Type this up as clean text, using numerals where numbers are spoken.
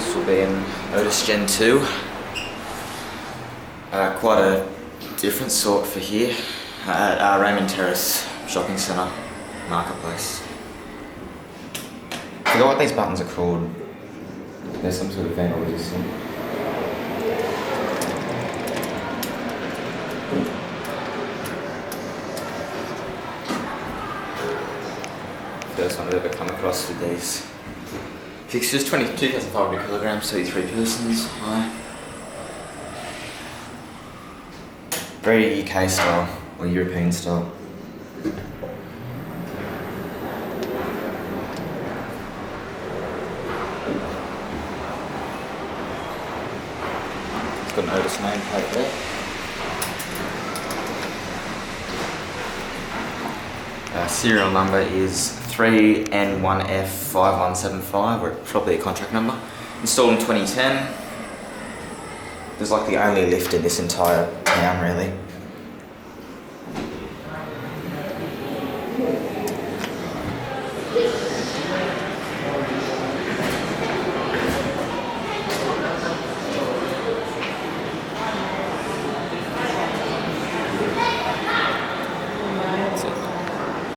This will be an Otis Gen2. Quite a different sort for here at Raymond Terrace shopping centre marketplace. I forgot what these buttons are called. There's some sort of vent or resistant. First one I've ever come across with these. Fixtures, 2,500 kilograms, 33 persons. High. Very UK style, or European style. It's got an Otis nameplate there. Serial number is 3N1F5175, or probably a contract number. Installed in 2010. There's like the only lift in this entire town, really.